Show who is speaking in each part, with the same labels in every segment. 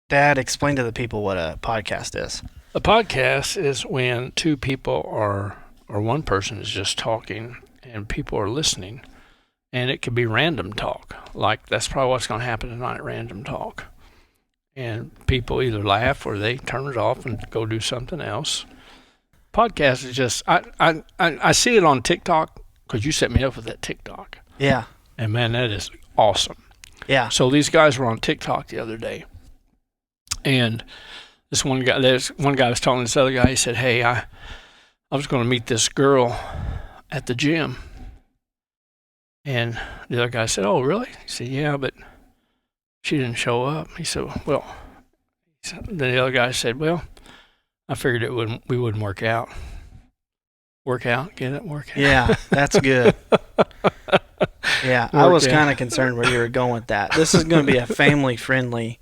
Speaker 1: Dad, explain to the people what a podcast is.
Speaker 2: A podcast is when two people or one person is just talking and people are listening. And it could be random talk. Like, that's probably what's going to happen tonight, random talk. And people either laugh or they turn it off and go do something else. Podcast is just, I see it on TikTok because you set me up with that TikTok.
Speaker 1: Yeah.
Speaker 2: And man, that is awesome.
Speaker 1: Yeah.
Speaker 2: So these guys were on TikTok the other day. And there's one guy was telling this other guy, he said, hey, I was going to meet this girl at the gym. And the other guy said, oh, really? He said, yeah, but she didn't show up. He said, well, then the other guy said, well, I figured we wouldn't work out. Work out? Get it? Work out.
Speaker 1: Yeah, that's good. Yeah, I was kind of concerned where you were going with that. This is going to be a family-friendly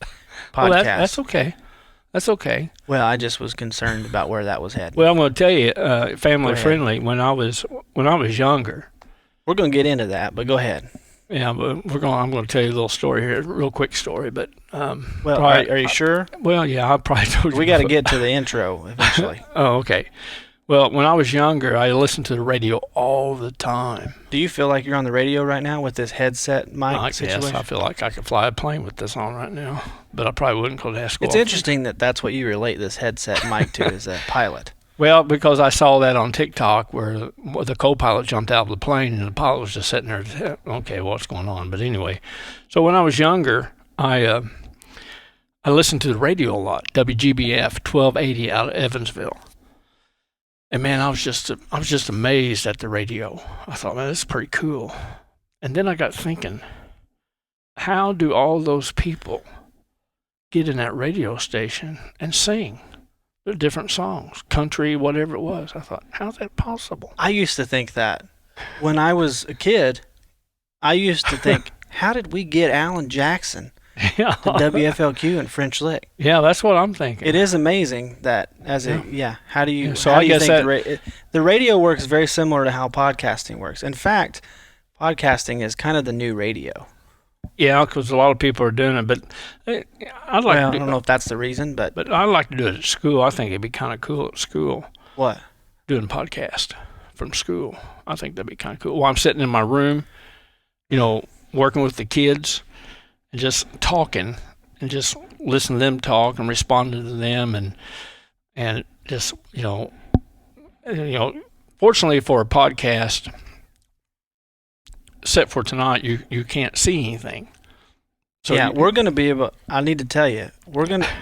Speaker 1: podcast.
Speaker 2: Well, that's okay. That's okay.
Speaker 1: Well, I just was concerned about where that was heading.
Speaker 2: Well, I'm going to tell you, family-friendly, when I was younger.
Speaker 1: We're going to get into that, but go ahead.
Speaker 2: Yeah, but I'm going to tell you a little story here, a real quick story. But
Speaker 1: well, are you sure?
Speaker 2: Well, yeah, I probably told you.
Speaker 1: We got to get to the intro eventually.
Speaker 2: Oh, okay. Well, when I was younger, I listened to the radio all the time.
Speaker 1: Do you feel like you're on the radio right now with this headset mic situation?
Speaker 2: Yes, I feel like I could fly a plane with this on right now, but I probably wouldn't because it has to go
Speaker 1: It's
Speaker 2: off.
Speaker 1: interesting that's what you relate this headset mic to as a pilot.
Speaker 2: Well, because I saw that on TikTok where the co-pilot jumped out of the plane and the pilot was just sitting there, okay, what's going on? But anyway, so when I was younger, I listened to the radio a lot, WGBF 1280 out of Evansville. And man, I was just amazed at the radio. I thought, man, this is pretty cool. And then I got thinking, how do all those people get in that radio station and sing? They're different songs, country, whatever it was. I thought, how's that possible?
Speaker 1: I used to think that. When I was a kid, I used to think, how did we get Alan Jackson to WFLQ in French Lick?
Speaker 2: Yeah, that's what I'm thinking.
Speaker 1: It is amazing that how do you
Speaker 2: So
Speaker 1: how
Speaker 2: I
Speaker 1: do you
Speaker 2: guess
Speaker 1: think the radio works very similar to how podcasting works. In fact, podcasting is kind of the new radio.
Speaker 2: Yeah, because a lot of people are doing it, but I
Speaker 1: don't know if that's the reason, but
Speaker 2: I like to do it at school. I think it'd be kind of cool at school.
Speaker 1: What?
Speaker 2: Doing a podcast from school. I think that'd be kind of cool. While I'm sitting in my room, working with the kids and just talking and just listening to them talk and responding to them and just, fortunately for a podcast, except for tonight, you can't see anything. So
Speaker 1: yeah, we're going to be able. I need to tell you,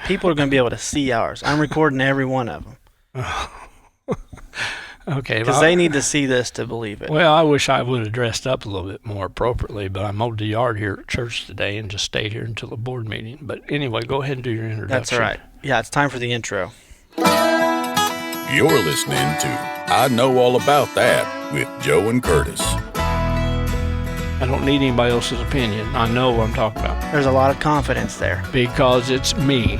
Speaker 1: people are going to be able to see ours. I'm recording every one of them.
Speaker 2: Okay,
Speaker 1: because they need to see this to believe it.
Speaker 2: Well, I wish I would have dressed up a little bit more appropriately, but I mowed the yard here at church today and just stayed here until the board meeting. But anyway, go ahead and do your introduction.
Speaker 1: That's all right. Yeah, it's time for the intro.
Speaker 3: You're listening to I Know All About That with Joe and Curtis.
Speaker 2: I don't need anybody else's opinion. I know what I'm talking about.
Speaker 1: There's a lot of confidence there.
Speaker 2: Because it's me.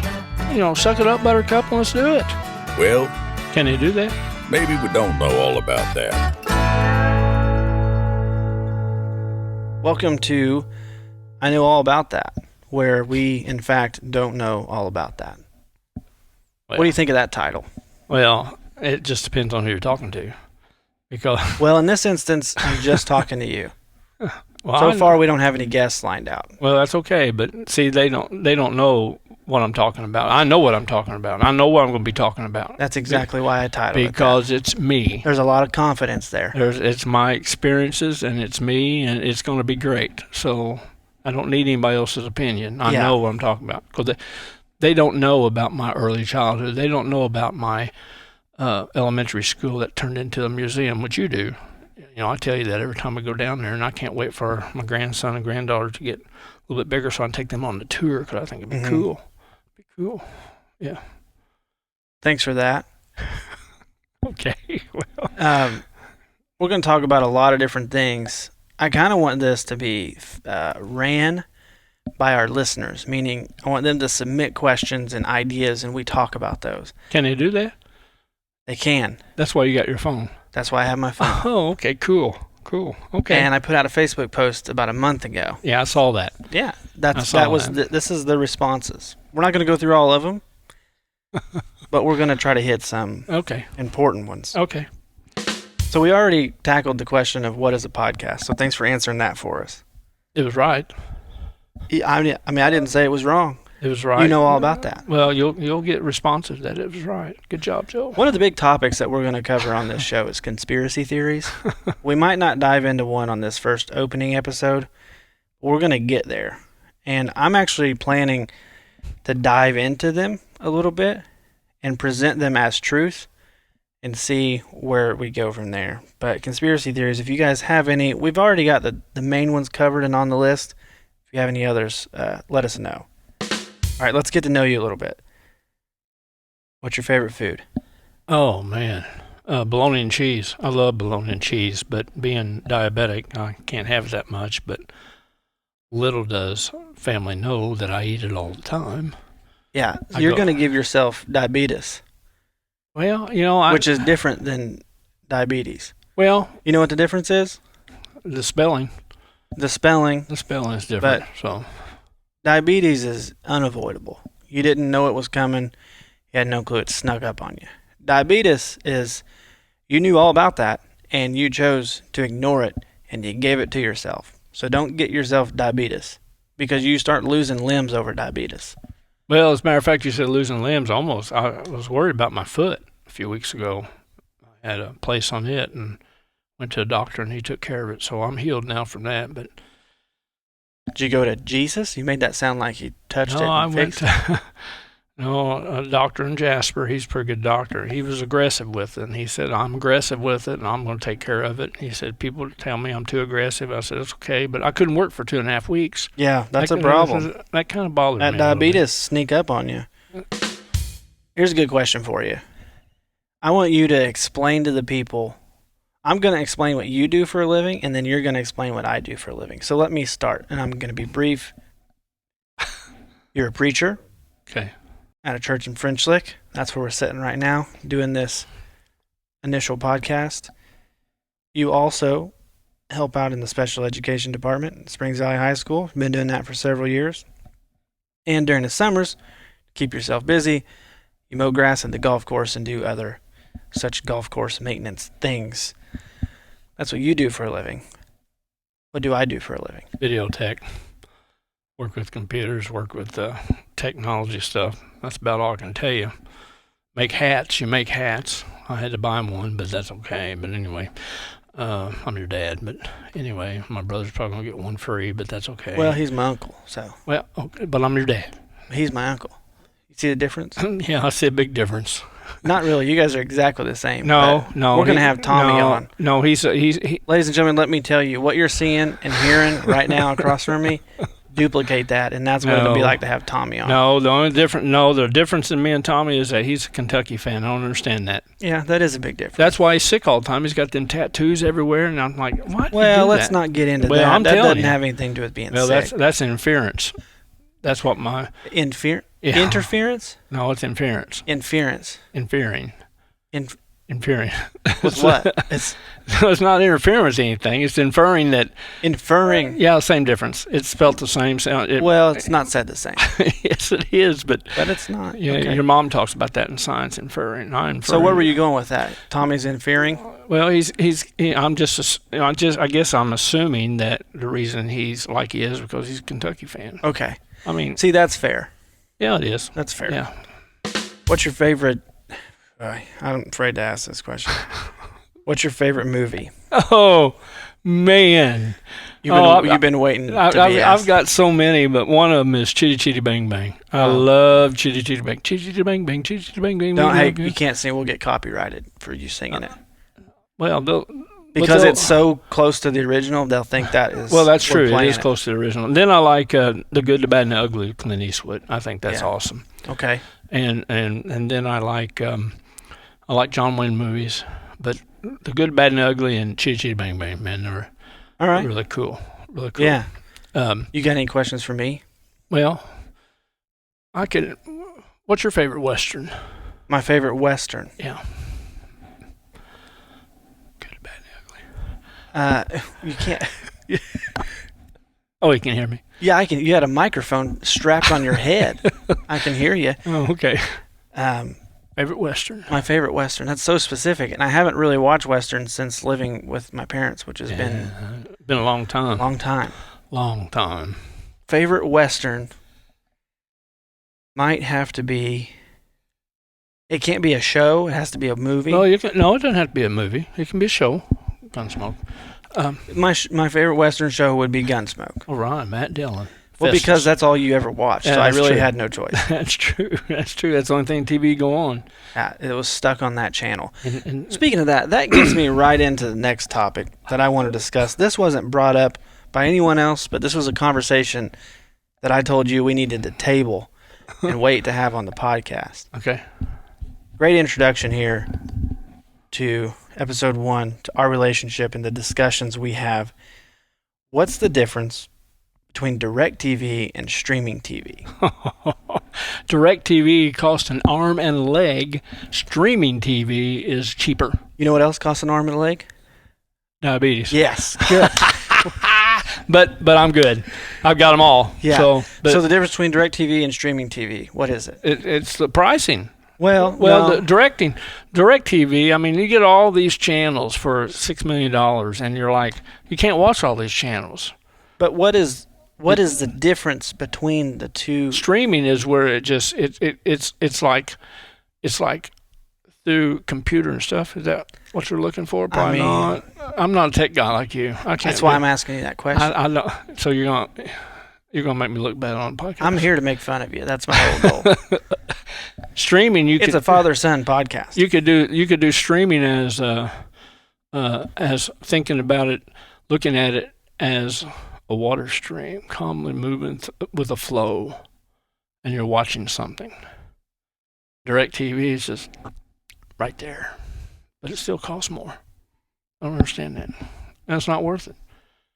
Speaker 2: Suck it up, Buttercup, and let's do it.
Speaker 3: Well,
Speaker 2: can they do that?
Speaker 3: Maybe we don't know all about that.
Speaker 1: Welcome to I Know All About That, where we, in fact, don't know all about that. Well, what do you think of that title?
Speaker 2: Well, it just depends on who you're talking to.
Speaker 1: Well, in this instance, I'm just talking to you. Well, so far, we don't have any guests lined out.
Speaker 2: Well, that's okay, but see, they don't know what I'm talking about. I know what I'm talking about. I know what I'm going to be talking about.
Speaker 1: That's exactly why I titled it.
Speaker 2: Because it's me.
Speaker 1: There's a lot of confidence there.
Speaker 2: It's my experiences, and it's me, and it's going to be great. So I don't need anybody else's opinion. I know what I'm talking about. Because they don't know about my early childhood. They don't know about my elementary school that turned into a museum, which you do. I tell you that every time I go down there, and I can't wait for my grandson and granddaughter to get a little bit bigger so I can take them on the tour because I think it'd be cool. It'd be cool. Yeah.
Speaker 1: Thanks for that.
Speaker 2: Okay. Well,
Speaker 1: we're going to talk about a lot of different things. I kind of want this to be ran by our listeners, meaning I want them to submit questions and ideas, and we talk about those.
Speaker 2: Can they do that?
Speaker 1: They can.
Speaker 2: That's why you got your phone.
Speaker 1: That's why I have my phone.
Speaker 2: Oh, okay, cool. Okay.
Speaker 1: And I put out a Facebook post about a month ago.
Speaker 2: Yeah, I saw that.
Speaker 1: Yeah, this is the responses. We're not going to go through all of them, but we're going to try to hit some important ones.
Speaker 2: Okay.
Speaker 1: So we already tackled the question of what is a podcast. So thanks for answering that for us.
Speaker 2: It was right.
Speaker 1: I mean, I didn't say it was wrong.
Speaker 2: It was right.
Speaker 1: You know all about that.
Speaker 2: Well, you'll get responses that it was right. Good job, Joe.
Speaker 1: One of the big topics that we're going to cover on this show is conspiracy theories. We might not dive into one on this first opening episode, but we're going to get there. And I'm actually planning to dive into them a little bit and present them as truth and see where we go from there. But conspiracy theories, if you guys have any, we've already got the main ones covered and on the list. If you have any others, let us know. All right, let's get to know you a little bit. What's your favorite food?
Speaker 2: Oh, man. Bologna and cheese. I love bologna and cheese, but being diabetic, I can't have that much. But little does family know that I eat it all the time.
Speaker 1: Yeah, you're going to give yourself diabetes.
Speaker 2: Well,
Speaker 1: which is different than diabetes.
Speaker 2: Well,
Speaker 1: you know what the difference is?
Speaker 2: The spelling.
Speaker 1: The spelling
Speaker 2: is different.
Speaker 1: But
Speaker 2: so
Speaker 1: diabetes is unavoidable. You didn't know it was coming. You had no clue it snuck up on you. Diabetes is you knew all about that and you chose to ignore it and you gave it to yourself. So don't get yourself diabetes because you start losing limbs over diabetes.
Speaker 2: Well, as a matter of fact, you said losing limbs almost. I was worried about my foot a few weeks ago. I had a place on it and went to a doctor and he took care of it. So I'm healed now from that. But
Speaker 1: did you go to Jesus? You made that sound like he touched it and
Speaker 2: I
Speaker 1: fixed
Speaker 2: went
Speaker 1: it.
Speaker 2: a doctor in Jasper. He's a pretty good doctor. He was aggressive with it. And he said, I'm aggressive with it and I'm going to take care of it. He said, people tell me I'm too aggressive. I said, it's okay. But I couldn't work for 2.5 weeks.
Speaker 1: Yeah, that's a problem.
Speaker 2: That kind of bothered me.
Speaker 1: That diabetes sneak up on you. Here's a good question for you. I want you to explain to the people. I'm going to explain what you do for a living, and then you're going to explain what I do for a living. So let me start, and I'm going to be brief. You're a preacher.
Speaker 2: Okay.
Speaker 1: At a church in French Lick. That's where we're sitting right now, doing this initial podcast. You also help out in the special education department at Springs Valley High School. Been doing that for several years. And during the summers, keep yourself busy, you mow grass at the golf course and do other such golf course maintenance things. That's what you do for a living. What do I do for a living?
Speaker 2: Video tech. Work with computers, work with technology stuff. That's about all I can tell you. Make hats. You make hats. I had to buy one, but that's okay. But anyway, I'm your dad. But anyway, my brother's probably going to get one free, but that's okay.
Speaker 1: Well, he's my uncle, so.
Speaker 2: Well, okay, but I'm your dad.
Speaker 1: He's my uncle. You see the difference?
Speaker 2: Yeah, I see a big difference.
Speaker 1: Not really. You guys are exactly the same.
Speaker 2: No.
Speaker 1: We're going to have Tommy on.
Speaker 2: No, he's
Speaker 1: Ladies and gentlemen, let me tell you, what you're seeing and hearing right now across from me, duplicate that, and that's what it'll be like to have Tommy on.
Speaker 2: No, the difference in me and Tommy is that he's a Kentucky fan. I don't understand that.
Speaker 1: Yeah, that is a big difference.
Speaker 2: That's why he's sick all the time. He's got them tattoos everywhere, and I'm like, what?
Speaker 1: Well, let's not get into that.
Speaker 2: I'm
Speaker 1: that
Speaker 2: telling
Speaker 1: doesn't
Speaker 2: you.
Speaker 1: have anything to do with being
Speaker 2: well,
Speaker 1: sick.
Speaker 2: that's interference. That's what my
Speaker 1: interference?
Speaker 2: No, it's inference.
Speaker 1: Inference.
Speaker 2: Inferring. Inferring.
Speaker 1: With what? It's
Speaker 2: not interfering with anything. It's inferring that.
Speaker 1: Inferring.
Speaker 2: Yeah, same difference. It's spelled the same sound.
Speaker 1: It's not said the same.
Speaker 2: Yes, it is, but
Speaker 1: it's not.
Speaker 2: Yeah,
Speaker 1: okay.
Speaker 2: Your mom talks about that in science, inferring.
Speaker 1: So where were you going with that? Tommy's inferring?
Speaker 2: Well, I guess I'm assuming that the reason he's like he is because he's a Kentucky fan.
Speaker 1: Okay.
Speaker 2: I mean,
Speaker 1: see, that's fair.
Speaker 2: Yeah, it is.
Speaker 1: That's fair.
Speaker 2: Yeah.
Speaker 1: What's your favorite? I'm afraid to ask this question. What's your favorite movie?
Speaker 2: Oh, man.
Speaker 1: You've been waiting to be asked.
Speaker 2: I've got so many, but one of them is Chitty Chitty Bang Bang. I love Chitty Chitty Bang. Chitty Chitty Bang Bang. Chitty Chitty Bang Bang.
Speaker 1: You can't sing. We'll get copyrighted for you singing it.
Speaker 2: Well,
Speaker 1: because it's so close to the original, they'll think that is.
Speaker 2: Well, that's true. It is close to the original. Then I like The Good, the Bad, and the Ugly of Clint Eastwood. I think that's awesome.
Speaker 1: Okay.
Speaker 2: And then I like John Wayne movies, but The Good, Bad, and the Ugly and Chitty Chitty Bang Bang, man, they're
Speaker 1: all right.
Speaker 2: Really cool. Really cool.
Speaker 1: Yeah. You got any questions for me?
Speaker 2: Well, what's your favorite Western?
Speaker 1: My favorite Western?
Speaker 2: Yeah. Good, Bad, and the Ugly.
Speaker 1: You can't.
Speaker 2: Oh, you can hear me?
Speaker 1: Yeah, I can. You had a microphone strapped on your head. I can hear you.
Speaker 2: Oh, okay.
Speaker 1: Um,
Speaker 2: Favorite Western?
Speaker 1: my favorite Western. That's so specific, and I haven't really watched Westerns since living with my parents, which has been
Speaker 2: a long time.
Speaker 1: a long time.
Speaker 2: Long time.
Speaker 1: Favorite Western might have to be. It can't be a show. It has to be a movie.
Speaker 2: No, it doesn't have to be a movie. It can be a show. Gunsmoke.
Speaker 1: My favorite Western show would be Gunsmoke.
Speaker 2: All right, Matt Dillon.
Speaker 1: Well, because that's all you ever watched,
Speaker 2: Yeah,
Speaker 1: so I
Speaker 2: that's
Speaker 1: really
Speaker 2: true.
Speaker 1: had no choice.
Speaker 2: That's true. That's true. That's the only thing TV go on.
Speaker 1: Yeah, it was stuck on that channel.
Speaker 2: And
Speaker 1: Speaking of that, that gets me right into the next topic that I want to discuss. This wasn't brought up by anyone else, but this was a conversation that I told you we needed to table and wait to have on the podcast.
Speaker 2: okay.
Speaker 1: Great introduction here to episode 1, to our relationship and the discussions we have. What's the difference between DirectTV and streaming TV?
Speaker 2: DirectTV costs an arm and a leg. Streaming TV is cheaper.
Speaker 1: You know what else costs an arm and a leg?
Speaker 2: Diabetes.
Speaker 1: Yes. Good.
Speaker 2: But I'm good. I've got them all.
Speaker 1: Yeah.
Speaker 2: So
Speaker 1: the difference between DirectTV and streaming TV, what is it?
Speaker 2: it's the pricing.
Speaker 1: Well,
Speaker 2: The DirectTV, I mean, you get all these channels for $6 million, and you're like, you can't watch all these channels.
Speaker 1: but what is the difference between the two?
Speaker 2: Streaming is where it's like through computer and stuff. Is that what you're looking for? Probably not. I'm not a tech guy like you. I can't.
Speaker 1: That's why I'm asking you that question.
Speaker 2: I know. So you're gonna make me look bad on the podcast.
Speaker 1: I'm here to make fun of you. That's my whole goal.
Speaker 2: Streaming,
Speaker 1: It's a father-son podcast.
Speaker 2: You could do streaming as thinking about it, looking at it as a water stream, calmly moving with a flow, and you're watching something. DirectTV is just right there, but it still costs more. I don't understand that. That's not worth it.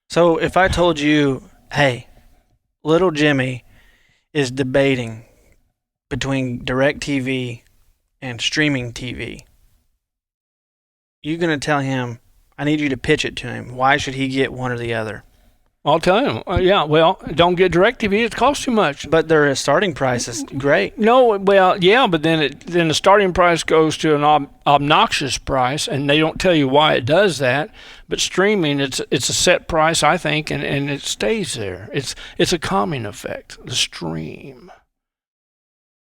Speaker 1: So if I told you, hey, little Jimmy is debating between DirectTV and streaming TV, you're going to tell him, I need you to pitch it to him. Why should he get one or the other?
Speaker 2: I'll tell him. Yeah, well, don't get DirectTV. It costs too much.
Speaker 1: But their starting price is great.
Speaker 2: No, well, yeah, but then the starting price goes to an obnoxious price, and they don't tell you why it does that. But streaming, it's a set price, I think, and it stays there. It's a calming effect. The stream,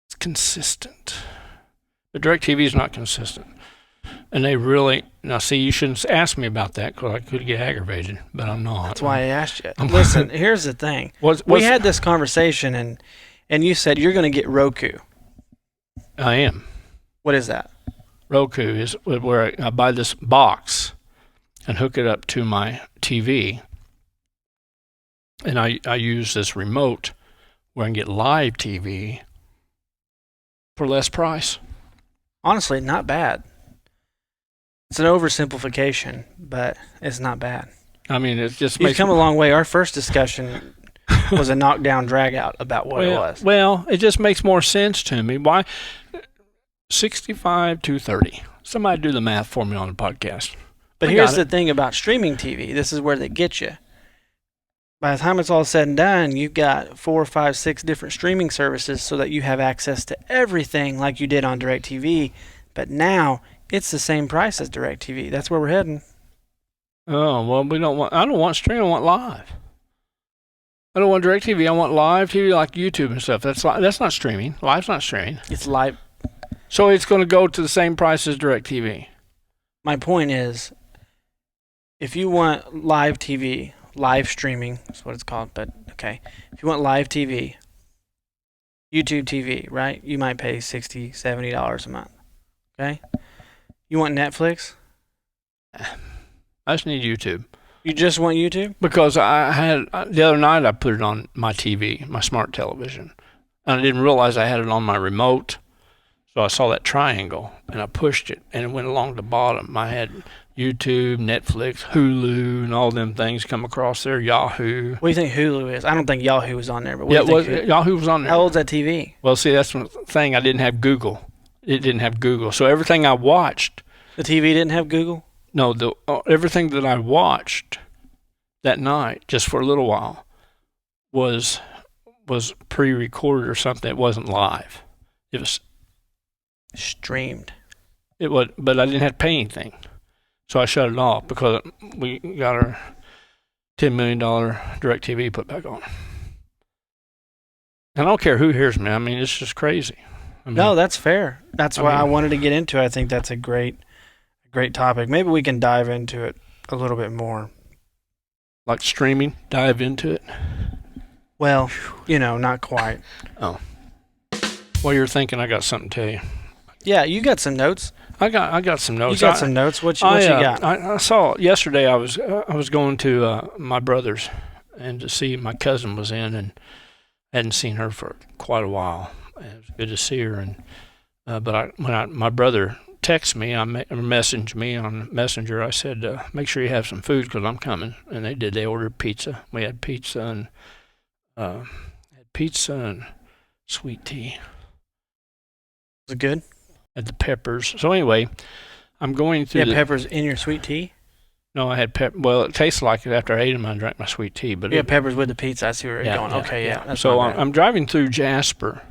Speaker 2: it's consistent. But DirectTV is not consistent, and they really now see. You shouldn't ask me about that because I could get aggravated, but I'm not.
Speaker 1: That's why I asked you. Listen, here's the thing. We had this conversation, and you said you're going to get Roku.
Speaker 2: I am.
Speaker 1: What is that?
Speaker 2: Roku is where I buy this box and hook it up to my TV, and I use this remote where I can get live TV for less price.
Speaker 1: Honestly, not bad. It's an oversimplification, but it's not bad.
Speaker 2: I mean, it just
Speaker 1: You've
Speaker 2: makes
Speaker 1: come a long way. Our first discussion was a knockdown drag out about what it was.
Speaker 2: Well, it just makes more sense to me. Why 65 to 30? Somebody do the math for me on the podcast.
Speaker 1: But here's the thing about streaming TV. This is where they get you. By the time it's all said and done, you've got 4, 5, 6 different streaming services so that you have access to everything like you did on DirectTV. But now it's the same price as DirectTV. That's where we're heading.
Speaker 2: Oh, well, I don't want streaming, I want live. I don't want DirectTV, I want live TV like YouTube and stuff. That's not streaming. Live's not streaming.
Speaker 1: It's live.
Speaker 2: So it's going to go to the same price as DirectTV.
Speaker 1: My point is, if you want live TV, live streaming, that's what it's called, but okay. If you want live TV, YouTube TV, right? You might pay $60, $70 a month. Okay? You want Netflix?
Speaker 2: I just need YouTube.
Speaker 1: You just want YouTube?
Speaker 2: Because I had, the other night I put it on my TV, my smart television, and I didn't realize I had it on my remote. So I saw that triangle, and I pushed it, and it went along the bottom. I had YouTube, Netflix, Hulu, and all them things come across there, Yahoo.
Speaker 1: What do you think Hulu is? I don't think Yahoo was on there, but
Speaker 2: Yeah,
Speaker 1: what do you think?
Speaker 2: Yahoo was on there.
Speaker 1: How old's that TV?
Speaker 2: Well, see, that's the thing. I didn't have Google. It didn't have Google. So everything I watched,
Speaker 1: The TV didn't have Google?
Speaker 2: no, everything that I watched that night, just for a little while, was pre-recorded or something. It wasn't live. It was
Speaker 1: Streamed.
Speaker 2: It was, but I didn't have to pay anything, so I shut it off because we got our $10 million DirectTV put back on. And I don't care who hears me. I mean, it's just crazy. I mean,
Speaker 1: No, that's fair. That's why I wanted to get into it. I think that's a great topic. Maybe we can dive into it a little bit more.
Speaker 2: like streaming, dive into it.
Speaker 1: Well, not quite.
Speaker 2: Oh. While you're thinking, I got something to tell you.
Speaker 1: Yeah, you got some notes.
Speaker 2: I got some notes.
Speaker 1: You got some notes. What you got?
Speaker 2: I saw yesterday. I was going to my brother's and to see my cousin was in, and hadn't seen her for quite a while. It was good to see her, and when my brother texted me, messaged me on Messenger. I said, make sure you have some food because I'm coming, and they did. They ordered pizza. We had pizza and sweet tea.
Speaker 1: Was it good?
Speaker 2: Had the peppers. So anyway, I'm going through.
Speaker 1: You had peppers in your sweet tea?
Speaker 2: No, I had Well, it tasted like it after I ate them. I drank my sweet tea. But
Speaker 1: you had peppers with the pizza. I see where you're going. Okay, yeah.
Speaker 2: So I'm driving through Jasper,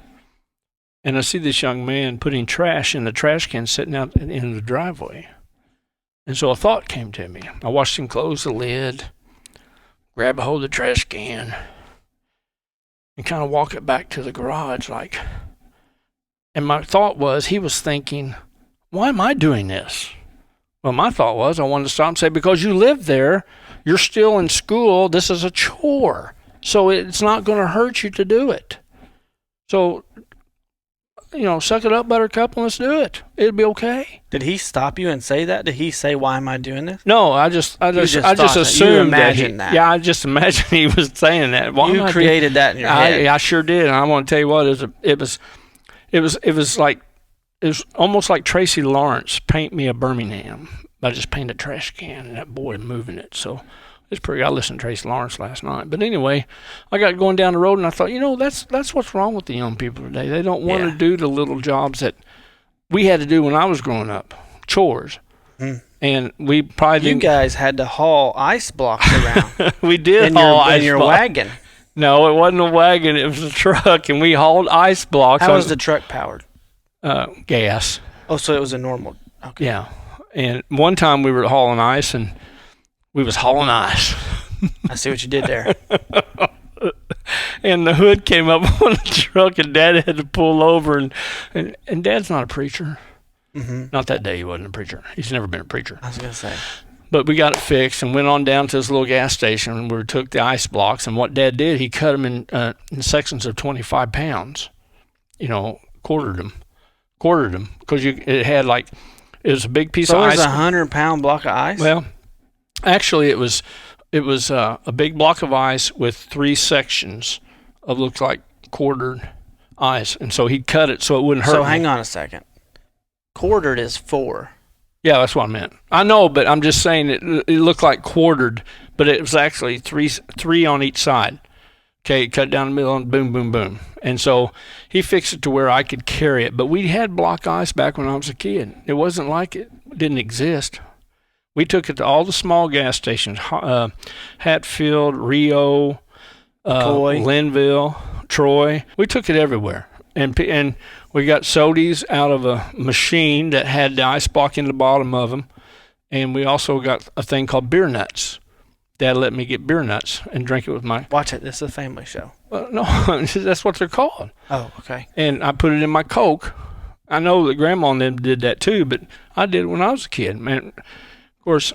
Speaker 2: and I see this young man putting trash in the trash can sitting out in the driveway. And so a thought came to me. I watched him close the lid, grab a hold of the trash can, and kind of walk it back to the garage like. And my thought was, he was thinking, why am I doing this? Well, my thought was, I wanted to stop and say, because you live there, you're still in school, this is a chore. So it's not going to hurt you to do it. So, suck it up, buttercup, and let's do it. It'll be okay.
Speaker 1: Did he stop you and say that? Did he say, why am I doing this?
Speaker 2: No, I just assumed
Speaker 1: that.
Speaker 2: Yeah, I just imagined he was saying that. Why
Speaker 1: you created that in your head.
Speaker 2: I sure did. And I want to tell you what, it was almost like Tracy Lawrence, paint me a Birmingham. I just painted a trash can and that boy moving it. So it's pretty. I listened to Tracy Lawrence last night. But anyway, I got going down the road and I thought, that's what's wrong with the young people today. They don't want to do the little jobs that we had to do when I was growing up, chores. And we probably didn't.
Speaker 1: You guys had to haul ice blocks around.
Speaker 2: We did haul ice blocks.
Speaker 1: In your wagon.
Speaker 2: No, it wasn't a wagon. It was a truck, and we hauled ice blocks.
Speaker 1: How was the truck powered?
Speaker 2: Gas.
Speaker 1: Oh, so it was a normal. Okay.
Speaker 2: Yeah. And one time we were hauling ice, and we was hauling ice.
Speaker 1: I see what you did there.
Speaker 2: And the hood came up on the truck, and Dad had to pull over. And Dad's not a preacher. Mm-hmm. Not that day he wasn't a preacher. He's never been a preacher.
Speaker 1: I was going to say.
Speaker 2: But we got it fixed and went on down to this little gas station and we took the ice blocks. And what Dad did, he cut them in sections of 25 pounds. Quartered them because it was a big piece of ice.
Speaker 1: So it was a 100-pound block of ice?
Speaker 2: Well, actually, it was a big block of ice with 3 sections of looked like quartered ice. And so he cut it so it wouldn't hurt.
Speaker 1: So hang on a second. Quartered is 4.
Speaker 2: Yeah, that's what I meant. I know, but I'm just saying it looked like quartered, but it was actually three on each side. Okay, cut down the middle and boom, boom, boom. And so he fixed it to where I could carry it. But we had block ice back when I was a kid. It wasn't like it didn't exist. We took it to all the small gas stations, Hatfield, Rio, Linville, Troy. We took it everywhere. And we got sodies out of a machine that had the ice block in the bottom of them. And we also got a thing called beer nuts. Dad let me get beer nuts and drink it with my...
Speaker 1: Watch it. This is a family show.
Speaker 2: No, that's what they're called.
Speaker 1: Oh, okay.
Speaker 2: And I put it in my Coke. I know that Grandma and them did that too, but I did it when I was a kid. Man, of course,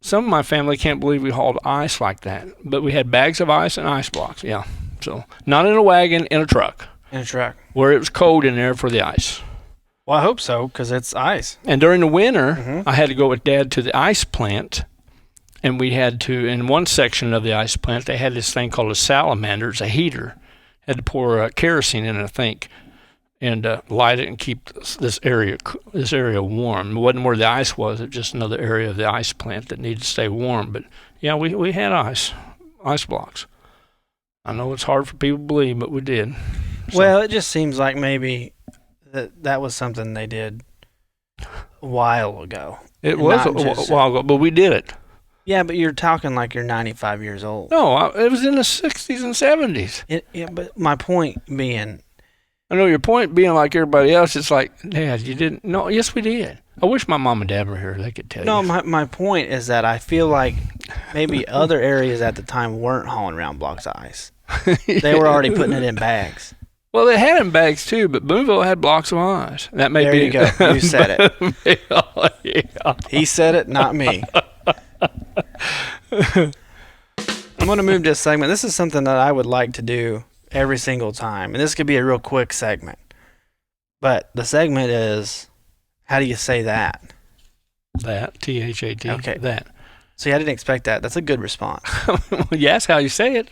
Speaker 2: some of my family can't believe we hauled ice like that. But we had bags of ice and ice blocks, yeah. So, not in a wagon, in a truck.
Speaker 1: In a truck.
Speaker 2: Where it was cold in there for the ice.
Speaker 1: Well, I hope so, because it's ice.
Speaker 2: And during the winter, I had to go with Dad to the ice plant. And we had to, in one section of the ice plant, they had this thing called a salamander. It's a heater. Had to pour kerosene in it, I think, and light it and keep this area warm. It wasn't where the ice was. It was just another area of the ice plant that needed to stay warm. But, yeah, we had ice blocks. I know it's hard for people to believe, but we did. So.
Speaker 1: Well, it just seems like maybe that was something they did a while ago.
Speaker 2: It was a while ago, but we did it.
Speaker 1: Yeah, but you're talking like you're 95 years old.
Speaker 2: No, it was in the 60s and 70s.
Speaker 1: Yeah, but my point being,
Speaker 2: I know your point being like everybody else. It's like, Dad, you didn't. No, yes, we did. I wish my mom and dad were here. They could tell
Speaker 1: no,
Speaker 2: you.
Speaker 1: my point is that I feel like maybe other areas at the time weren't hauling around blocks of ice. They were already putting it in bags.
Speaker 2: Well, they had in bags too, but Boonville had blocks of ice. That may
Speaker 1: There
Speaker 2: be.
Speaker 1: you go. You said it.
Speaker 2: Yeah.
Speaker 1: He said it, not me. I'm going to move to a segment. This is something that I would like to do every single time. And this could be a real quick segment. But the segment is, how do you say that?
Speaker 2: That, T-H-A-T.
Speaker 1: Okay.
Speaker 2: That.
Speaker 1: See, I didn't expect that. That's a good response.
Speaker 2: Well, yes, how you say it.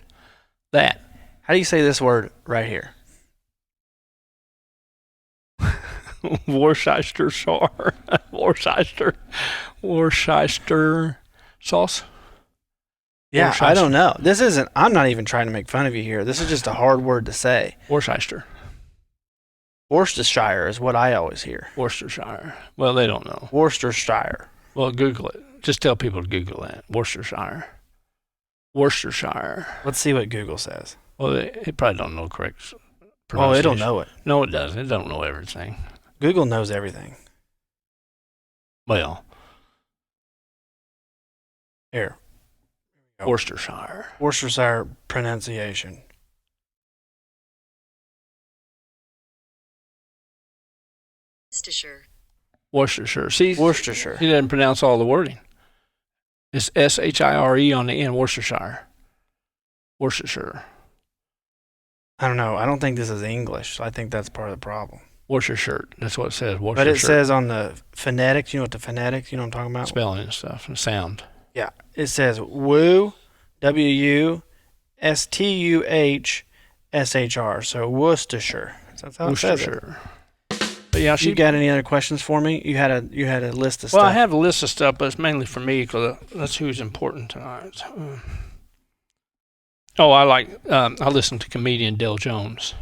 Speaker 2: That.
Speaker 1: How do you say this word right here?
Speaker 2: Worcester sauce.
Speaker 1: Yeah,
Speaker 2: Worcester.
Speaker 1: I don't know. This isn't, I'm not even trying to make fun of you here. This is just a hard word to say.
Speaker 2: Worcester.
Speaker 1: Worcestershire is what I always hear.
Speaker 2: Worcestershire. Well, they don't know.
Speaker 1: Worcestershire.
Speaker 2: Well, Google it. Just tell people to Google that. Worcestershire. Worcestershire.
Speaker 1: Let's see what Google says.
Speaker 2: Well, they probably don't know correct
Speaker 1: Oh,
Speaker 2: pronunciation.
Speaker 1: it'll know it.
Speaker 2: No, it doesn't. It don't know everything.
Speaker 1: Google knows everything.
Speaker 2: Well,
Speaker 1: Here.
Speaker 2: Worcestershire.
Speaker 1: Worcestershire pronunciation.
Speaker 2: Worcestershire. See,
Speaker 1: Worcestershire.
Speaker 2: he doesn't pronounce all the wording. It's S-H-I-R-E on the end, Worcestershire. Worcestershire.
Speaker 1: I don't know. I don't think this is English, so I think that's part of the problem.
Speaker 2: Worcestershire. That's what it says.
Speaker 1: But
Speaker 2: Worcestershire.
Speaker 1: it says on the phonetics, you know what the phonetics, you know what I'm talking about?
Speaker 2: Spelling and stuff and sound.
Speaker 1: Yeah. It says woo, W-U-S-T-U-H-S-H-R. So Worcestershire. That's how it says it.
Speaker 2: Worcestershire. But yeah,
Speaker 1: You got any other questions for me? You had a list of
Speaker 2: Well,
Speaker 1: stuff.
Speaker 2: I have a list of stuff, but it's mainly for me because that's who's important tonight. I listen to comedian Dale Jones.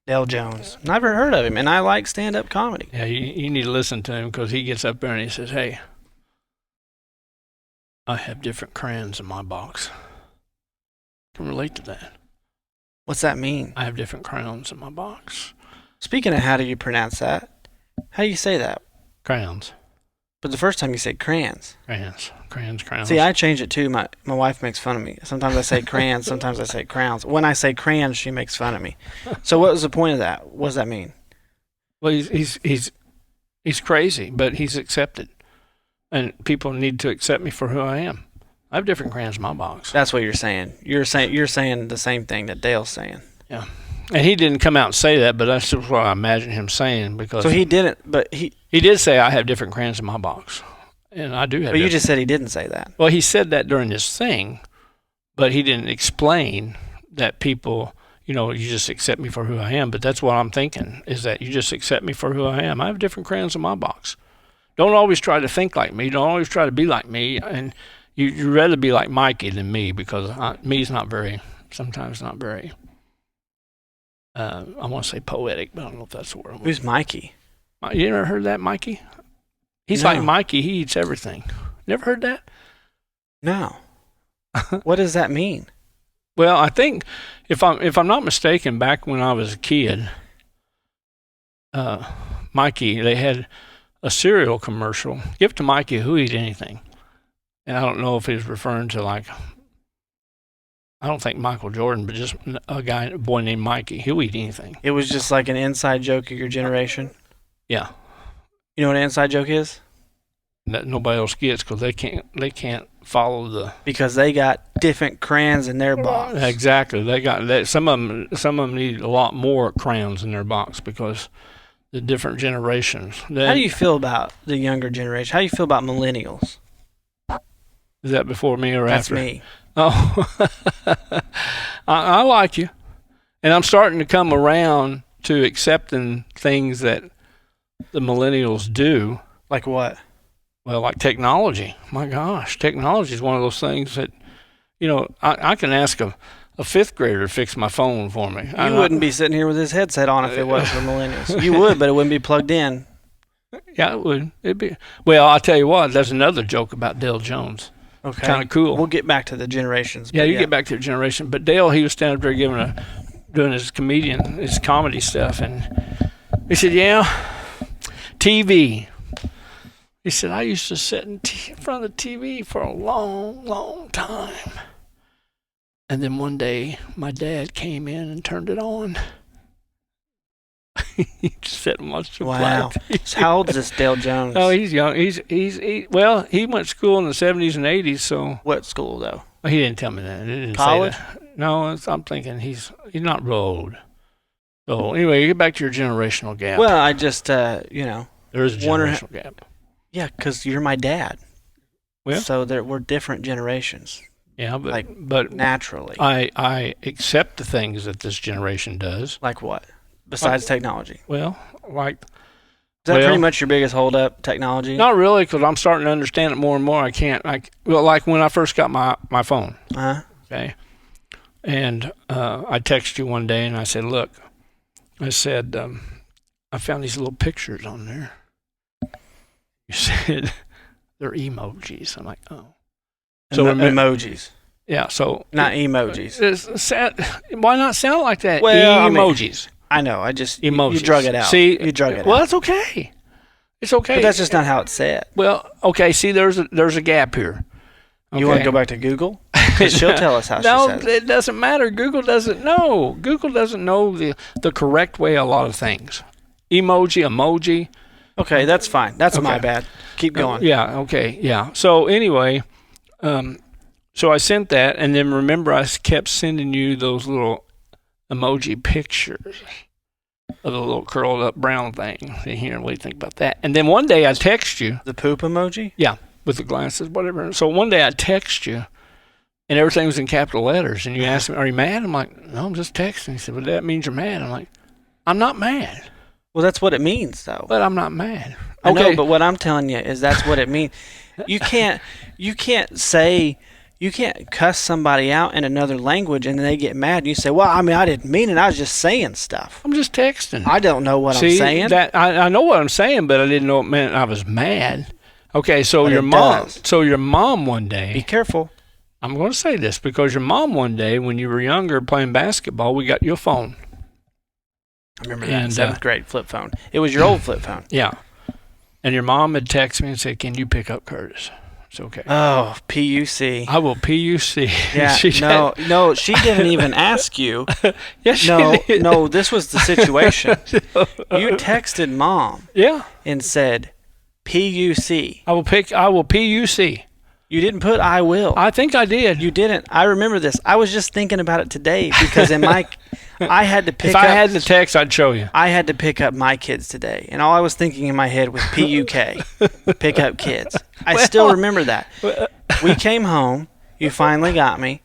Speaker 1: Dale Jones. Never heard of him, and I like stand-up comedy.
Speaker 2: Yeah, you need to listen to him because he gets up there and he says, "Hey, I have different crayons in my box." Can relate to that.
Speaker 1: What's that mean?
Speaker 2: I have different crayons in my box.
Speaker 1: Speaking of how do you pronounce that? How do you say that?
Speaker 2: Crayons.
Speaker 1: But the first time you said crayons.
Speaker 2: Crayons.
Speaker 1: See, I change it too. My wife makes fun of me. Sometimes I say crayons, sometimes I say crowns. When I say crayons, she makes fun of me. So what was the point of that? What does that mean?
Speaker 2: Well, he's crazy, but he's accepted. And people need to accept me for who I am. I have different crayons in my box.
Speaker 1: That's what you're saying. You're saying the same thing that Dale's saying.
Speaker 2: Yeah. And he didn't come out and say that, but that's just what I imagine him saying because
Speaker 1: So he didn't, but he
Speaker 2: did say I have different crayons in my box. And I do have
Speaker 1: But you
Speaker 2: different.
Speaker 1: just said he didn't say that.
Speaker 2: Well, he said that during this thing, but he didn't explain that people, you just accept me for who I am. But that's what I'm thinking, is that you just accept me for who I am. I have different crayons in my box. Don't always try to think like me. Don't always try to be like me. And you'd rather be like Mikey than me because me's sometimes not very, I want to say poetic, but I don't know if that's the word.
Speaker 1: Who's Mikey?
Speaker 2: You ever heard that, Mikey? He's
Speaker 1: No.
Speaker 2: like Mikey. He eats everything. Never heard that?
Speaker 1: No. What does that mean?
Speaker 2: Well, I think if I'm not mistaken, back when I was a kid, Mikey, they had a cereal commercial. Give it to Mikey, who eat anything. And I don't know if he was referring to I don't think Michael Jordan, but just a boy named Mikey. He'll eat anything.
Speaker 1: It was just like an inside joke of your generation.
Speaker 2: Yeah.
Speaker 1: You know what an inside joke is?
Speaker 2: That nobody else gets because they can't follow the.
Speaker 1: Because they got different crayons in their box.
Speaker 2: Exactly. They got that. Some of them need a lot more crayons in their box because the different generations.
Speaker 1: How do you feel about the younger generation? How do you feel about millennials?
Speaker 2: Is that before me or
Speaker 1: That's
Speaker 2: after?
Speaker 1: me.
Speaker 2: Oh, I like you, and I'm starting to come around to accepting things that the millennials do.
Speaker 1: Like what?
Speaker 2: Well, like technology. My gosh, technology is one of those things that, I can ask a fifth grader to fix my phone for me.
Speaker 1: You wouldn't be sitting here with his headset on if it wasn't for millennials. You would, but it wouldn't be plugged in.
Speaker 2: Yeah, it would. It'd be. Well, I'll tell you what. There's another joke about Dale Jones.
Speaker 1: Okay.
Speaker 2: Kind of cool.
Speaker 1: We'll get back to the generations.
Speaker 2: Yeah, you get back to the generation. But Dale, he was standing up there doing his comedy stuff, and he said, "Yeah, TV." He said, "I used to sit in front of the TV for a long, long time, and then one day my dad came in and turned it on." He just sat and watched the
Speaker 1: Wow. So how old is this Dale Jones?
Speaker 2: Oh, he's young. Well, he went to school in the 70s and 80s, so.
Speaker 1: What school though?
Speaker 2: He didn't tell me that. He didn't
Speaker 1: College?
Speaker 2: say that. No, I'm thinking he's not real old. So anyway, get back to your generational gap.
Speaker 1: Well, I just
Speaker 2: there is a generational gap.
Speaker 1: Yeah, because you're my dad.
Speaker 2: Well,
Speaker 1: so we're different generations.
Speaker 2: Yeah, but
Speaker 1: but naturally,
Speaker 2: I accept the things that this generation does.
Speaker 1: Like what? Besides technology?
Speaker 2: Well, like.
Speaker 1: Is that pretty much your biggest holdup, technology?
Speaker 2: Not really, because I'm starting to understand it more and more. I can't, like when I first got my phone.
Speaker 1: Uh-huh.
Speaker 2: Okay. And I texted you one day and I said, look, I said, I found these little pictures on there. You said, they're emojis. I'm like, oh.
Speaker 1: So emojis.
Speaker 2: Yeah, so.
Speaker 1: Not emojis.
Speaker 2: Why not sound like that?
Speaker 1: Well,
Speaker 2: emojis.
Speaker 1: I know. I just
Speaker 2: emojis.
Speaker 1: You drug it out.
Speaker 2: See,
Speaker 1: you drug it out.
Speaker 2: Well, that's okay. It's okay.
Speaker 1: But that's just not how it's said.
Speaker 2: Well, okay. See, there's a gap here. Okay.
Speaker 1: You want to go back to Google? Because she'll tell us how she says it.
Speaker 2: No, it doesn't matter. Google doesn't know. Google doesn't know the correct way a lot of things. Emoji.
Speaker 1: Okay, that's fine. That's my bad. Keep going.
Speaker 2: Yeah. Okay. Yeah. So anyway, so I sent that, and then remember I kept sending you those little emoji pictures of the little curled up brown thing. See here, what do you think about that? And then one day I text you.
Speaker 1: The poop emoji?
Speaker 2: Yeah, with the glasses, whatever. So one day I text you, and everything was in capital letters. And you asked me, "Are you mad?" I'm like, "No, I'm just texting." He said, "Well, that means you're mad." I'm like, "I'm not mad."
Speaker 1: Well, that's what it means, though.
Speaker 2: But I'm not mad.
Speaker 1: I know, but what I'm telling you is that's what it means. You can't cuss somebody out in another language and then they get mad and you say, well, I mean, I didn't mean it. I was just saying stuff.
Speaker 2: I'm just texting.
Speaker 1: I don't know what I'm saying.
Speaker 2: I know what I'm saying, but I didn't know it meant I was mad. Okay, so your mom one day.
Speaker 1: Be careful.
Speaker 2: I'm going to say this because your mom one day when you were younger playing basketball, we got you a phone.
Speaker 1: I remember that, 7th grade flip phone. It was your old flip phone.
Speaker 2: Yeah. And your mom had texted me and said, can you pick up Curtis? It's okay.
Speaker 1: Oh, PUC.
Speaker 2: I will PUC.
Speaker 1: Yeah, no, she didn't even ask you.
Speaker 2: Yes, she did.
Speaker 1: No, this was the situation. You texted Mom.
Speaker 2: Yeah.
Speaker 1: And said, PUC.
Speaker 2: I will PUC.
Speaker 1: You didn't put I will.
Speaker 2: I think I did.
Speaker 1: You didn't. I remember this. I was just thinking about it today because I had to pick
Speaker 2: up. If I had the text, I'd show you.
Speaker 1: I had to pick up my kids today, and all I was thinking in my head was PUK, pick up kids. I still remember that. We came home. You finally got me.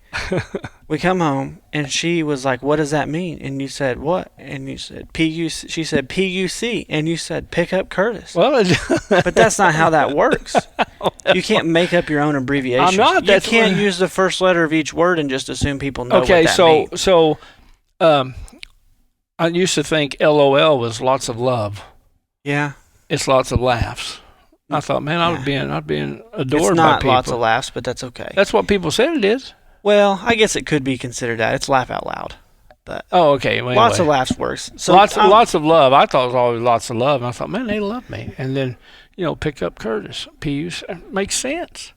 Speaker 1: We come home, and she was like, what does that mean? And you said, what? And you said, PUC. She said, PUC. And you said, pick up Curtis.
Speaker 2: Well,
Speaker 1: but that's not how that works. You can't make up your own abbreviations.
Speaker 2: I'm not.
Speaker 1: You can't use the first letter of each word and just assume people know what that means.
Speaker 2: Okay, so I used to think LOL was lots of love.
Speaker 1: Yeah.
Speaker 2: It's lots of laughs. I thought, man, I'd be adored by people.
Speaker 1: It's not lots of laughs, but that's okay.
Speaker 2: That's what people said it is.
Speaker 1: Well, I guess it could be considered that. It's laugh out loud. But
Speaker 2: okay. Well,
Speaker 1: lots of laughs works. So
Speaker 2: lots of love. I thought it was always lots of love. And I thought, man, they love me. And then, pick up Curtis. PUC makes sense.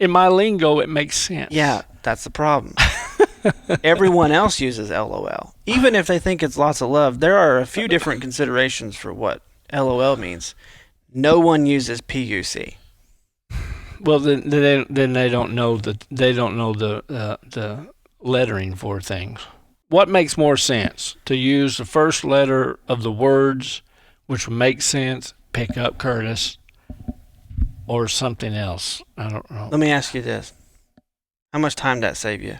Speaker 2: In my lingo, it makes sense.
Speaker 1: Yeah, that's the problem. Everyone else uses LOL. Even if they think it's lots of love, there are a few different considerations for what LOL means. No one uses PUC.
Speaker 2: Well, then they don't know the lettering for things. What makes more sense? To use the first letter of the words, which would make sense, pick up Curtis, or something else? I don't know.
Speaker 1: Let me ask you this. How much time did that save you?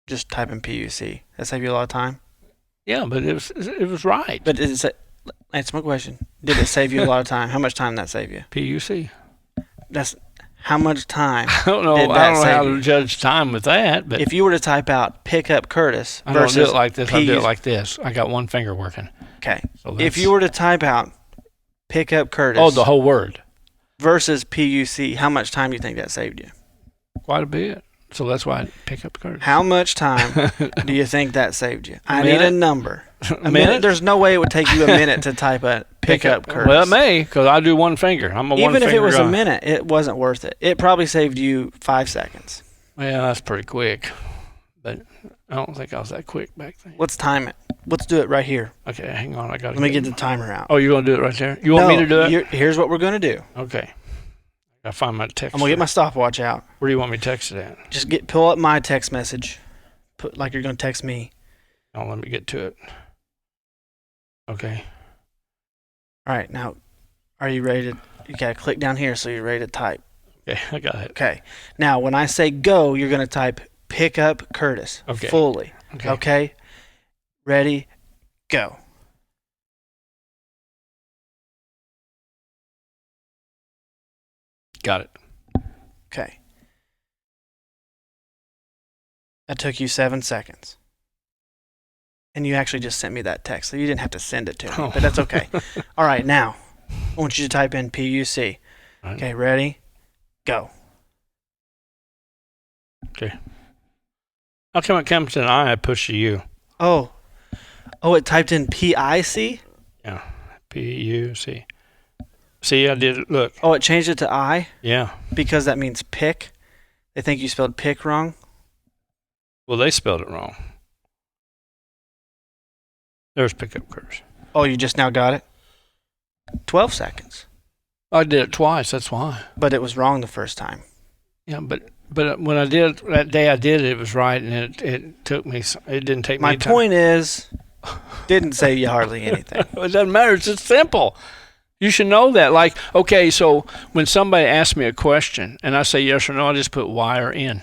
Speaker 1: Just typing PUC. That save you a lot of time?
Speaker 2: Yeah, but it was right.
Speaker 1: But answer my question. Did it save you a lot of time? How much time did that save you?
Speaker 2: PUC.
Speaker 1: That's how much time.
Speaker 2: I don't know how to judge time with that. But
Speaker 1: if you were to type out "pick up Curtis"
Speaker 2: I don't do it like this. I do it like this. I got one finger working.
Speaker 1: Okay. So if you were to type out "pick up Curtis,"
Speaker 2: the whole word.
Speaker 1: versus PUC, how much time do you think that saved you?
Speaker 2: Quite a bit. So that's why I pick up Curtis.
Speaker 1: How much time do you think that saved you? I
Speaker 2: minute?
Speaker 1: need a number.
Speaker 2: A minute?
Speaker 1: There's no way it would take you a minute to type a pickup Curtis.
Speaker 2: Well, it may, because I do one finger. I'm a one finger
Speaker 1: Even if it was
Speaker 2: guy.
Speaker 1: a minute, it wasn't worth it. It probably saved you 5 seconds.
Speaker 2: Yeah, that's pretty quick. But I don't think I was that quick back then.
Speaker 1: Let's time it. Let's do it right here.
Speaker 2: Okay, hang on. I got to
Speaker 1: Let me get the timer out.
Speaker 2: Oh, you're going to do it right there? You want me to do it?
Speaker 1: Here's what we're going to do.
Speaker 2: Okay. I find my text.
Speaker 1: I'm going to get my stopwatch out.
Speaker 2: Where do you want me to text it at?
Speaker 1: Just pull up my text message. Put like you're going to text me.
Speaker 2: Oh, let me get to it. Okay.
Speaker 1: All right, now, are you ready to? You got to click down here so you're ready to type.
Speaker 2: Okay, I got it.
Speaker 1: Okay. Now, when I say go, you're going to type pick up Curtis.
Speaker 2: Okay.
Speaker 1: Fully.
Speaker 2: Okay.
Speaker 1: Okay. Ready, go.
Speaker 2: Got it.
Speaker 1: Okay. That took you 7 seconds. And you actually just sent me that text, so you didn't have to send it to me, but that's okay. All right, now, I want you to type in PUC.
Speaker 2: Right.
Speaker 1: Okay, ready? Go.
Speaker 2: Okay. How come it comes to an I push to U?
Speaker 1: Oh, it typed in PIC?
Speaker 2: Yeah. P-U-C. See, I did it. Look.
Speaker 1: Oh, it changed it to I?
Speaker 2: Yeah.
Speaker 1: Because that means pick? They think you spelled pick wrong?
Speaker 2: Well, they spelled it wrong. There's pickup Curtis.
Speaker 1: Oh, you just now got it? 12 seconds.
Speaker 2: I did it twice. That's why.
Speaker 1: But it was wrong the first time.
Speaker 2: Yeah, but when I did it, that day I did it, it was right, and it took me. It didn't take me.
Speaker 1: My point is, didn't say you hardly anything.
Speaker 2: It doesn't matter. It's just simple. You should know that. Like, okay, so when somebody asks me a question and I say yes or no, I just put Y or N.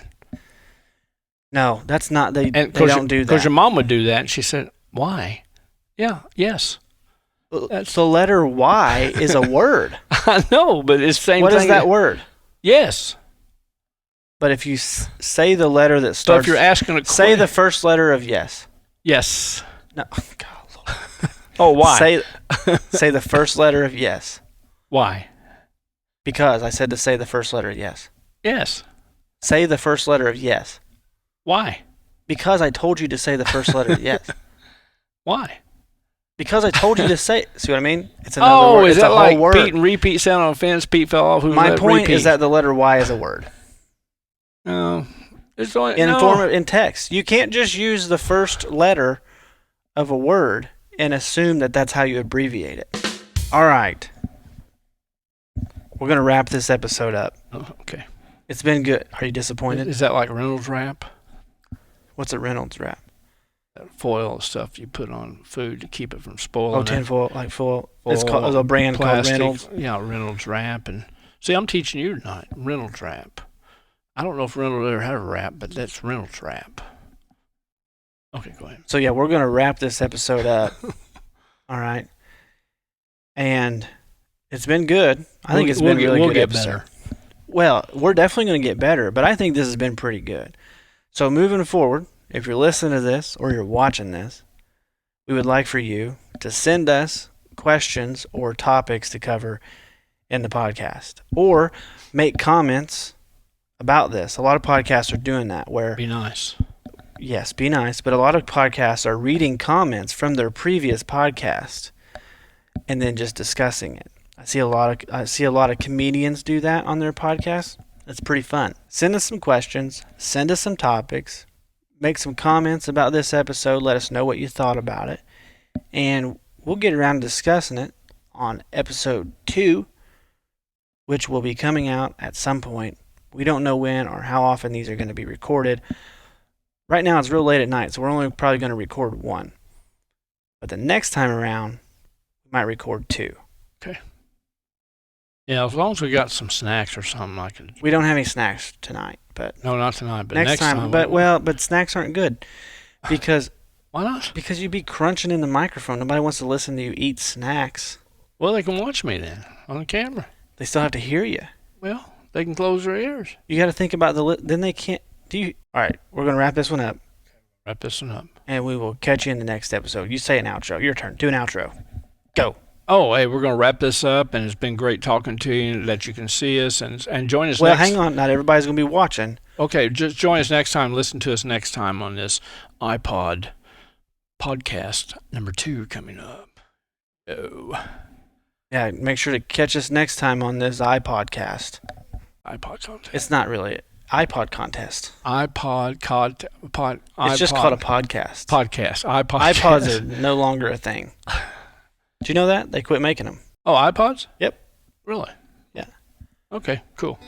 Speaker 1: No, that's not. They don't do that.
Speaker 2: Because your mom would do that, and she said, "Why?" Yeah, yes.
Speaker 1: The letter Y is a word.
Speaker 2: I know, but it's the same
Speaker 1: What
Speaker 2: thing.
Speaker 1: is that word?
Speaker 2: Yes.
Speaker 1: But if you say the letter that
Speaker 2: So
Speaker 1: starts,
Speaker 2: if you're asking a question,
Speaker 1: say the first letter of yes.
Speaker 2: yes.
Speaker 1: No, God, Lord.
Speaker 2: Oh, why?
Speaker 1: Say the first letter of yes.
Speaker 2: Why?
Speaker 1: Because I said to say the first letter of yes.
Speaker 2: Yes.
Speaker 1: Say the first letter of yes.
Speaker 2: Why?
Speaker 1: Because I told you to say the first letter of yes.
Speaker 2: Why?
Speaker 1: Because I told you to say. See what I mean? It's another word.
Speaker 2: Is
Speaker 1: it's
Speaker 2: that
Speaker 1: a
Speaker 2: like
Speaker 1: whole word.
Speaker 2: Pete and repeat sound on a fence? Pete fell off.
Speaker 1: My point is that the letter Y is a word.
Speaker 2: No. It's only,
Speaker 1: In text. You can't just use the first letter of a word and assume that that's how you abbreviate it. All right. We're going to wrap this episode up.
Speaker 2: Oh, okay.
Speaker 1: It's been good. Are you disappointed?
Speaker 2: Is that like Reynolds wrap?
Speaker 1: What's a Reynolds wrap?
Speaker 2: That foil stuff you put on food to keep it from spoiling.
Speaker 1: Oh, tinfoil, like foil. It's called a brand
Speaker 2: plastic,
Speaker 1: called Reynolds.
Speaker 2: Yeah, Reynolds wrap. And see, I'm teaching you tonight. Reynolds wrap. I don't know if Reynolds ever had a wrap, but that's Reynolds wrap. Okay, go ahead.
Speaker 1: So yeah, we're going to wrap this episode up. All right. And it's been good. I think it's been a really good episode.
Speaker 2: Better.
Speaker 1: Well, we're definitely going to get better, but I think this has been pretty good. So moving forward, if you're listening to this or you're watching this, we would like for you to send us questions or topics to cover in the podcast, or make comments about this. A lot of podcasts are doing that where
Speaker 2: Be nice.
Speaker 1: Yes, be nice, but a lot of podcasts are reading comments from their previous podcast and then just discussing it. I see a lot of comedians do that on their podcasts. It's pretty fun. Send us some questions, send us some topics, make some comments about this episode, let us know what you thought about it, and we'll get around to discussing it on episode 2, which will be coming out at some point. We don't know when or how often these are going to be recorded. Right now it's real late at night, so we're only probably going to record 1. But the next time around, we might record 2.
Speaker 2: Okay. Yeah, as long as we got some snacks or something, I could.
Speaker 1: We don't have any snacks tonight, but
Speaker 2: No, not tonight, but
Speaker 1: next time. But snacks aren't good because
Speaker 2: why not?
Speaker 1: Because you'd be crunching in the microphone. Nobody wants to listen to you eat snacks.
Speaker 2: Well, they can watch me then on the camera.
Speaker 1: They still have to hear you.
Speaker 2: Well, they can close their ears.
Speaker 1: You got to think about then they can't. All right, we're gonna wrap this one up.
Speaker 2: Wrap this one up.
Speaker 1: And we will catch you in the next episode. You say an outro. Your turn. Do an outro. Go.
Speaker 2: Oh, hey, we're going to wrap this up, and it's been great talking to you, that you can see us and join us
Speaker 1: Well,
Speaker 2: next.
Speaker 1: hang on. Not everybody's going to be watching.
Speaker 2: Okay, just join us next time. Listen to us next time on this iPod podcast number 2 coming up. Oh,
Speaker 1: Yeah, make sure to catch us next time on this iPodcast.
Speaker 2: iPod contest.
Speaker 1: It's not really iPod contest.
Speaker 2: It's
Speaker 1: Just called a podcast. iPods are no longer a thing. Do you know that? They quit making them.
Speaker 2: Oh, iPods?
Speaker 1: Yep.
Speaker 2: Really?
Speaker 1: Yeah.
Speaker 2: Okay, cool.